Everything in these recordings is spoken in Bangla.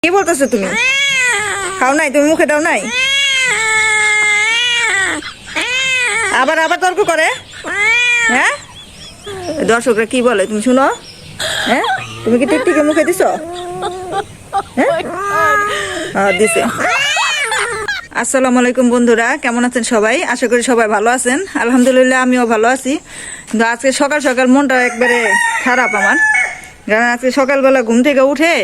কি বলতেছো তুমি? খাও নাই? তুমি মুখে দাও নাই? আবার আবার তর্ক করে। হ্যাঁ, দর্শকরা কি বলে তুমি শুনো? হ্যাঁ, তুমি কি টিকটিকে মুখে দিছো? হ্যাঁ, দিছে। আসসালামু আলাইকুম বন্ধুরা, কেমন আছেন সবাই? আশা করি সবাই ভালো আছেন। আলহামদুলিল্লাহ আমিও ভালো আছি। কিন্তু আজকে সকাল সকাল মনটা একবারে খারাপ আমার, কারণ আজকে সকালবেলা ঘুম থেকে উঠে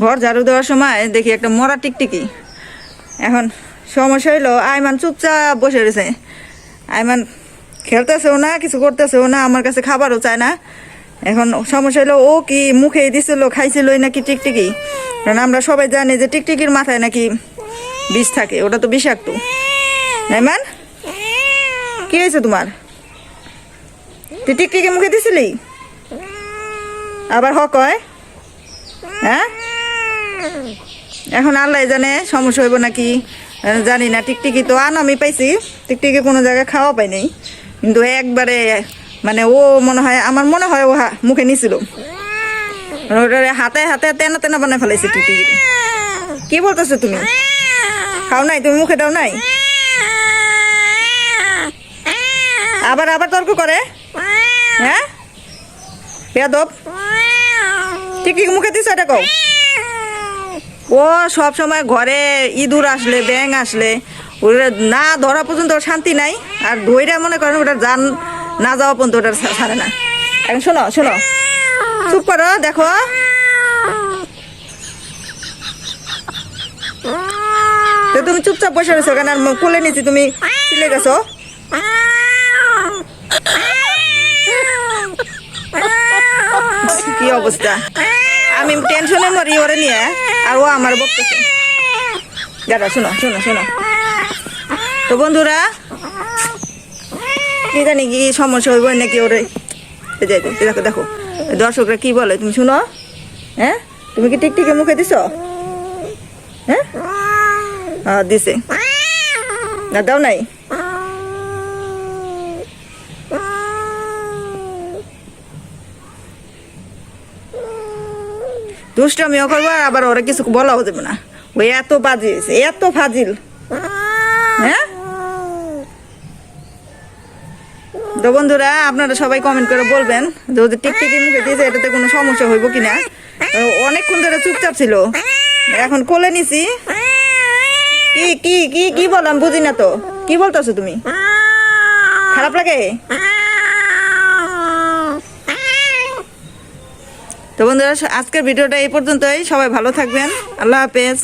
ঘর ঝাড়ু দেওয়ার সময় দেখি একটা মরা টিকটিকি। এখন সমস্যা হইলো আইমান চুপচাপ বসে রয়েছে। আইমান খেলতেছেও না, কিছু করতেছেও না, আমার কাছে খাবারও চায় না। এখন সমস্যা হলো ও কি মুখে দিছিল, খাইছিলই নাকি টিকটিকি। কারণ আমরা সবাই জানি যে টিকটিকির মাথায় নাকি বিষ থাকে, ওটা তো বিষাক্ত। আইমান, কি হয়েছে তোমার? তুই টিকটিকি মুখে দিছিলি? আবার হ কয়? হ্যাঁ, এখন আল্লাহ জানে সমস্যা হইব নাকি জানি না। টিকটিকি তো আমি পাইছি, টিকটিকি কোনো জায়গায় খাওয়া পাই নাই, কিন্তু একবারে মানে ও মনে হয়, আমার মনে হয় ও মুখে নিছিল, ওটা হাতে হাতে তেনা তেনা বানায় ফেলাইছে টিকটিকি। কি বলতেছো তুমি? খাও নাই? তুমি মুখে দাও নাই? আবার আবার তর্ক করে। হ্যাঁ, বেয়াদব। টিকটিকি মুখে দিছো এটা কও। ও সব সময় ঘরে ইঁদুর আসলে, ব্যাঙ আসলে ওটা না ধরা পর্যন্ত ওর শান্তি নাই, আর ধৈর্য মনে করেন ওটা জান না যাওয়া পর্যন্ত ওটা ছাড়ে না। এখন শোনো শোনো, চুপ করো, দেখো। তো তুমি চুপচাপ বসে রয়েছো কেন? আর কোলে নিচ্ছি, তুমি চিলে গেছো। কি অবস্থা, আমি টেনশনে মরি ওরে নিয়ে, আর ও আমার বকতেছে। দাদা শোনো শোনো শোনো, তো বন্ধুরা কি জানি কি সমস্যা হইব নাকি ওরে। দেখো দেখো দর্শকরা কি বলে তুমি শুনো। হ্যাঁ, তুমি কি টিকটিকে মুখে দিছো? হ্যাঁ, হ্যাঁ দিছে। না দাও নাই? দুষ্টামিও করবো, আবার ওরা কিছু বলাও দেবে না। ওই এত বাজি, এত ফাজিল। হ্যাঁ, তো বন্ধুরা আপনারা সবাই কমেন্ট করে বলবেন যে ওদের টিকটিকি মুখে দিয়েছে এটাতে কোনো সমস্যা হইব কিনা। অনেকক্ষণ ধরে চুপচাপ ছিল, এখন কোলে নিছি। কি কি কি কি বললাম বুঝি না তো। কি বলতেছো তুমি? খারাপ লাগে? তো বন্ধুরা আজকের ভিডিওটা এই পর্যন্তই। সবাই ভালো থাকবেন। আল্লাহ হাফেজ।